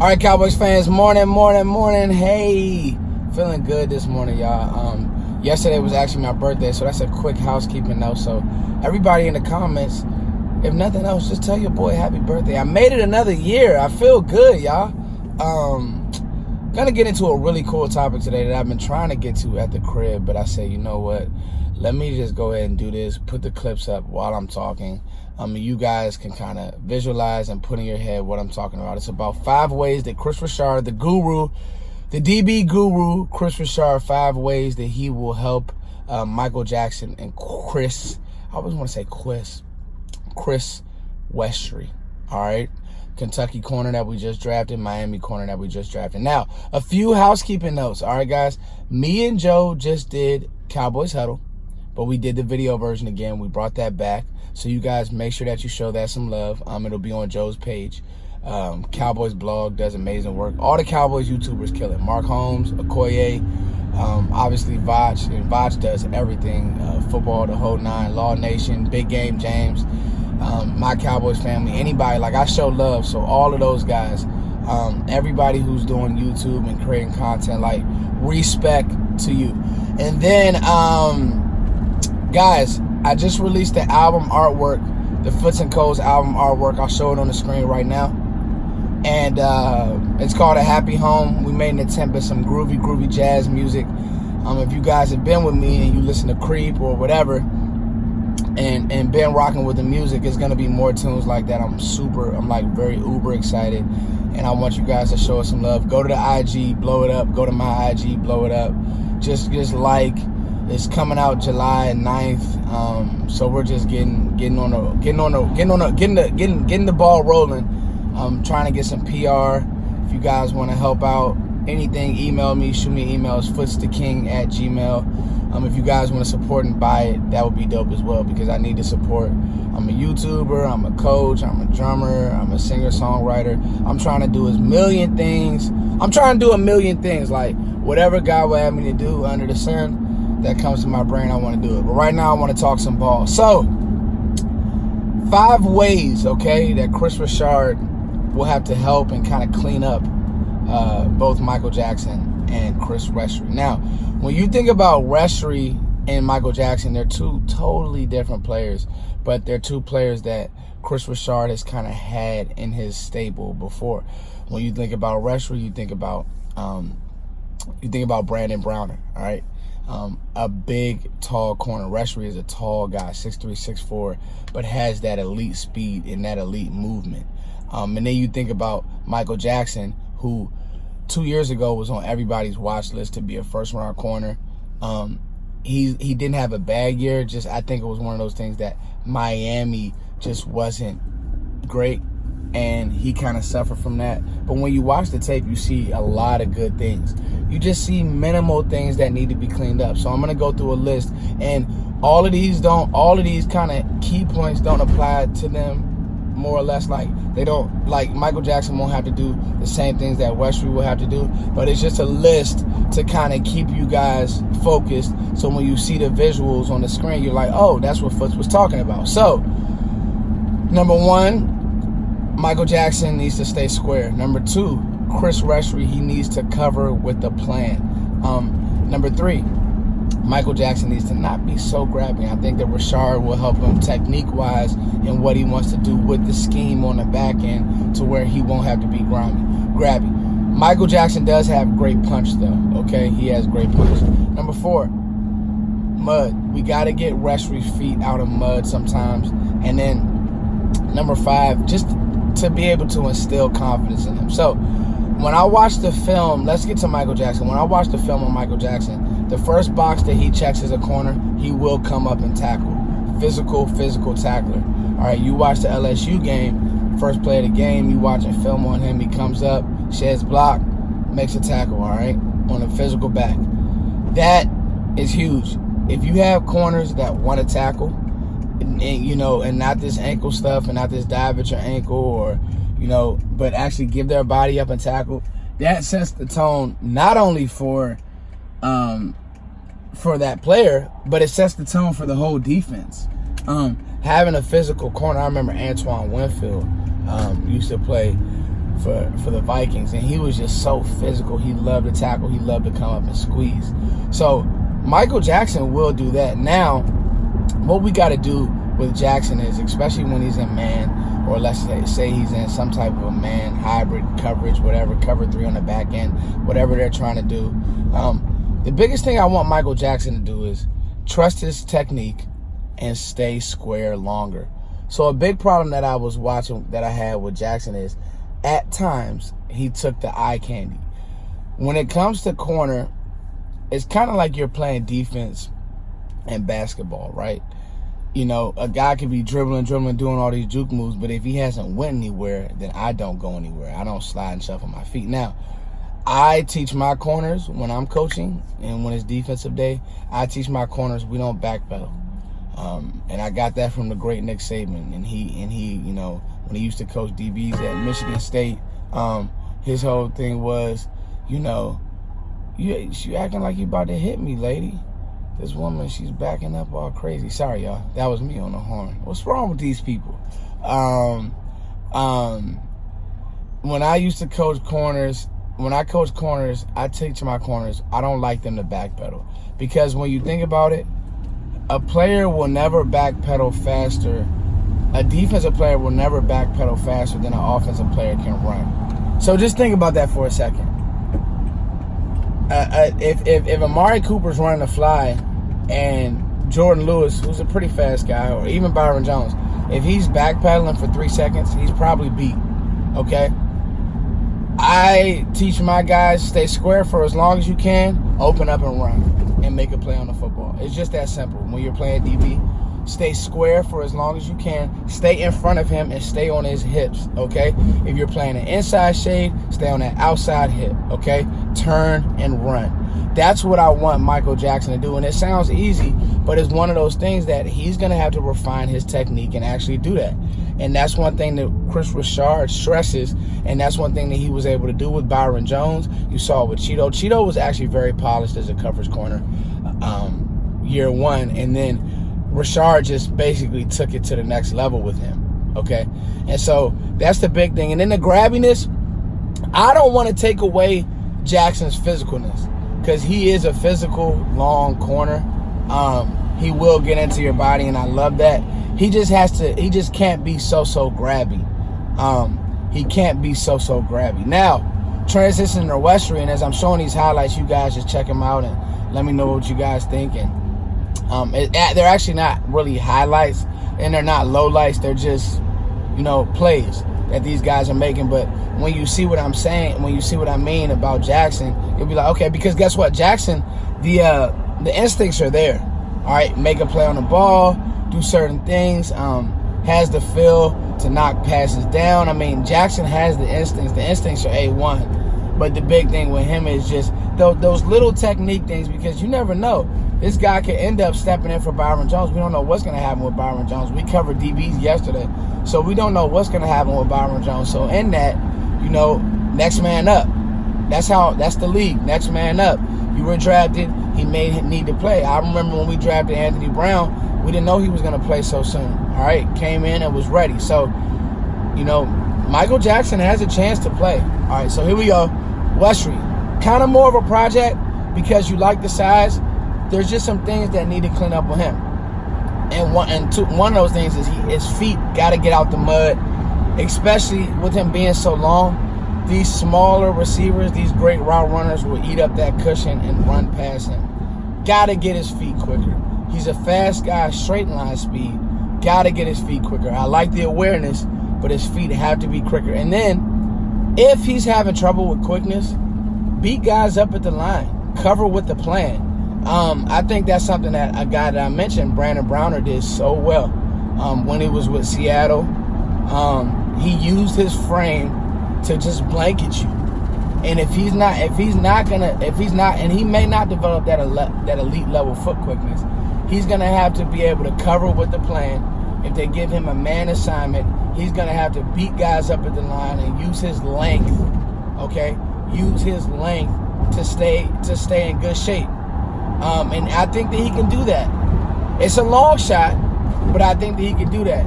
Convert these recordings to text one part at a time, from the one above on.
All right, Cowboys fans, morning. Hey, feeling good this morning, y'all. Yesterday was actually my birthday, so that's a quick housekeeping note. So everybody in the comments, if nothing else, just tell your boy happy birthday. I made it another year. I feel good, y'all. Gonna get into a really cool topic today that I've been trying to get to at the crib, but I say, you know what? Let me just go ahead and do this, put the clips up while I'm talking. You guys can kind of visualize and put in your head what I'm talking about. It's about 5 ways that Kris Richard, the guru, the DB guru, Kris Richard, 5 ways that he will help Michael Jackson and Chris. I always want to say Chris Westry. All right. Kentucky corner that we just drafted, Miami corner that we just drafted. Now, a few housekeeping notes. All right, guys. Me and Joe just did Cowboys Huddle, but we did the video version again. We brought that back. So you guys make sure that you show that some love. It'll be on Joe's page. Cowboys blog does amazing work. All the Cowboys YouTubers kill it. Mark Holmes, Okoye, obviously Vach. And Vach does everything. Football, the whole nine. Law Nation, Big Game James, my Cowboys family, anybody. Like, I show love. So all of those guys, everybody who's doing YouTube and creating content, like, respect to you. And then, guys, I just released the album artwork, the Foots and Co's album artwork. I'll show it on the screen right now. And it's called A Happy Home. We made an attempt at some groovy jazz music. If you guys have been with me and you listen to Creep or whatever and been rocking with the music, it's going to be more tunes like that. I'm like very uber excited. And I want you guys to show us some love. Go to the IG, blow it up. Go to my IG, blow it up. Just like... It's coming out July 9th, so we're just getting the ball rolling. Trying to get some PR. If you guys want to help out, anything, email me, shoot me emails, footstheking@gmail. If you guys want to support and buy it, that would be dope as well, because I need the support. I'm a YouTuber, I'm a coach, I'm a drummer, I'm a singer-songwriter. I'm trying to do a million things. Like, whatever God will have me to do under the sun that comes to my brain, I want to do it. But right now, I want to talk some ball. So, 5 ways, okay, that Kris Richard will have to help and kind of clean up both Michael Jackson and Chris Westry. Now, when you think about Westry and Michael Jackson, they're 2 totally different players, but they're 2 players that Kris Richard has kind of had in his stable before. When you think about Westry, you think about Brandon Browner, all right? A big, tall corner. Westry is a tall guy, 6'3", 6'4", but has that elite speed and that elite movement. And then you think about Michael Jackson, who 2 years ago was on everybody's watch list to be a first-round corner. He didn't have a bad year. Just, I think it was one of those things that Miami just wasn't great, and he kind of suffered from that. But when you watch the tape, you see a lot of good things. You just see minimal things that need to be cleaned up. So I'm gonna go through a list, and all of these kind of key points don't apply to them, more or less. Like, they don't, like, Michael Jackson won't have to do the same things that Westry will have to do, but it's just a list to kind of keep you guys focused. So when you see the visuals on the screen, you're like, oh, that's what Foots was talking about. So, number 1, Michael Jackson needs to stay square. Number 2, Chris Westry, he needs to cover with the plan. Number 3, Michael Jackson needs to not be so grabbing. I think that Richard will help him technique-wise in what he wants to do with the scheme on the back end, to where he won't have to be grabby. Michael Jackson does have great punch, though, okay? He has great punch. Number 4, mud. We got to get Westry's feet out of mud sometimes. And then number 5, just to be able to instill confidence in him. So, when I watched the film, let's get to Michael Jackson. When I watched the film on Michael Jackson, the first box that he checks as a corner, he will come up and tackle. Physical tackler. All right, you watch the LSU game, first play of the game, you watching film on him, he comes up, sheds block, makes a tackle, all right, on a physical back. That is huge. If you have corners that want to tackle, and not this ankle stuff and not this dive at your ankle, or but actually give their body up and tackle, that sets the tone not only for that player, but it sets the tone for the whole defense. Having a physical corner, I remember Antoine Winfield used to play for the Vikings, and he was just so physical. He loved to tackle. He loved to come up and squeeze. So Michael Jackson will do that. Now, what we got to do with Jackson is, especially when he's in man, or let's say he's in some type of a man hybrid coverage, whatever, cover 3 on the back end, whatever they're trying to do. The biggest thing I want Michael Jackson to do is trust his technique and stay square longer. So a big problem that I was watching, that I had with Jackson, is at times he took the eye candy. When it comes to corner, it's kind of like you're playing defense in basketball, right? You know, a guy could be dribbling, doing all these juke moves, but if he hasn't went anywhere, then I don't go anywhere. I don't slide and shuffle my feet. Now, I teach my corners when I'm coaching, and when it's defensive day, I teach my corners we don't backpedal. And I got that from the great Nick Saban, and he, you know, when he used to coach DBs at Michigan State, his whole thing was, you know, you acting like you about to hit me, lady. This woman, she's backing up all crazy. Sorry, y'all. That was me on the horn. What's wrong with these people? When I used to coach corners, I teach my corners, I don't like them to backpedal. Because when you think about it, a player will never backpedal faster. A defensive player will never backpedal faster than an offensive player can run. So just think about that for a second. If Amari Cooper's running a fly and Jordan Lewis, who's a pretty fast guy, or even Byron Jones, if he's backpedaling for 3 seconds, he's probably beat, okay? I teach my guys, stay square for as long as you can, open up and run, and make a play on the football. It's just that simple. When you're playing DB, stay square for as long as you can, stay in front of him, and stay on his hips, okay? If you're playing an inside shade, stay on that outside hip, okay? Turn and run. That's what I want Michael Jackson to do, and it sounds easy, but it's one of those things that he's going to have to refine his technique and actually do that. And that's one thing that Kris Richard stresses, and that's one thing that he was able to do with Byron Jones. You saw with Cheeto. Cheeto was actually very polished as a coverage corner year one, and then Richard just basically took it to the next level with him, okay? And so that's the big thing. And then the grabbiness, I don't want to take away Jackson's physicalness, because he is a physical, long corner. He will get into your body, and I love that. He just can't be so grabby. He can't be so grabby. Now, transitioning to Westry, and as I'm showing these highlights, you guys just check them out and let me know what you guys think. And they're actually not really highlights, and they're not lowlights. They're just, you know, plays that these guys are making. But when you see what I'm saying, when you see what I mean about Jackson, you'll be like, okay, because guess what? Jackson, the instincts are there. All right, make a play on the ball, do certain things, has the feel to knock passes down. I mean, Jackson has the instincts. The instincts are A1. But the big thing with him is just those little technique things, because you never know. This guy could end up stepping in for Byron Jones. We don't know what's going to happen with Byron Jones. We covered DBs yesterday, so we don't know what's going to happen with Byron Jones. So in that, you know, next man up. That's the league. Next man up. You were drafted. He may need to play. I remember when we drafted Anthony Brown, we didn't know he was going to play so soon. All right, came in and was ready. So, you know, Michael Jackson has a chance to play. All right, so here we go. Westry, kind of more of a project because you like the size. There's just some things that need to clean up with him. And one of those things is his feet got to get out the mud, especially with him being so long. These smaller receivers, these great route runners will eat up that cushion and run past him. Got to get his feet quicker. He's a fast guy, straight line speed. Got to get his feet quicker. I like the awareness, but his feet have to be quicker. And then, if he's having trouble with quickness, beat guys up at the line. Cover with the plan. I think that's something that a guy that I mentioned, Brandon Browner, did so well when he was with Seattle. He used his frame to just blanket you. And if he's not, and he may not develop that elite level foot quickness, he's gonna have to be able to cover with the plan. If they give him a man assignment, he's gonna have to beat guys up at the line and use his length. Okay, use his length to stay in good shape. And I think that he can do that. It's a long shot, but I think that he can do that.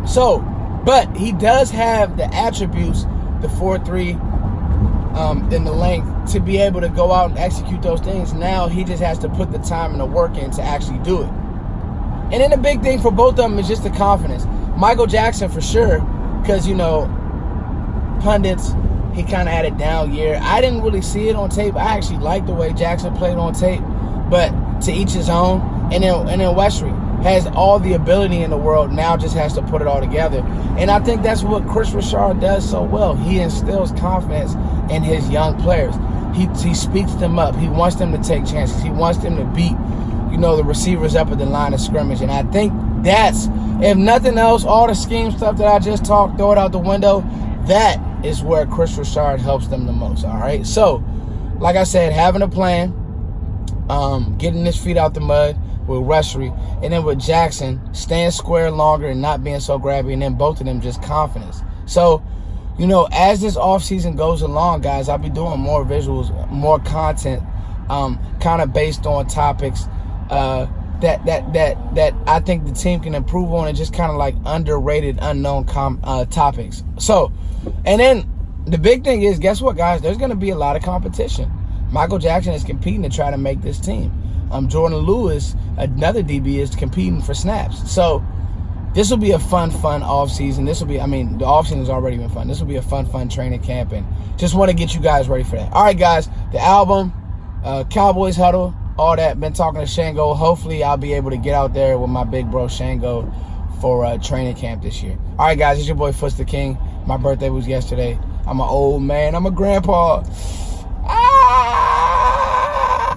So But he does have the attributes, the 4.3, then the length, to be able to go out and execute those things. Now he just has to put the time and the work in to actually do it. And then the big thing for both of them is just the confidence. Michael Jackson for sure, because, you know, pundits, he kind of had a down year. I didn't really see it on tape. I actually liked the way Jackson played on tape, but to each his own. And then Westry has all the ability in the world, now just has to put it all together. And I think that's what Kris Richard does so well. He instills confidence in his young players. He speaks them up. He wants them to take chances. He wants them to beat, you know, the receivers up at the line of scrimmage. And I think that's, if nothing else, all the scheme stuff that I just talked, throw it out the window, that is where Kris Richard helps them the most, all right? So, like I said, having a plan, getting his feet out the mud with Westry, and then with Jackson, staying square longer and not being so grabby, and then both of them just confidence. So, you know, as this offseason goes along, guys, I'll be doing more visuals, more content, kind of based on topics that I think the team can improve on, and just kind of like underrated, unknown topics. So, and then the big thing is, guess what, guys? There's going to be a lot of competition. Michael Jackson is competing to try to make this team. Jordan Lewis, another DB, is competing for snaps. So this will be a fun offseason. This will be, I mean, the offseason has already been fun. This will be a fun training camp, and just want to get you guys ready for that. All right, guys, the album, Cowboys Huddle, all that. Been talking to Shango. Hopefully I'll be able to get out there with my big bro Shango for training camp this year. All right, guys, it's your boy Foots the King. My birthday was yesterday. I'm an old man. I'm a grandpa.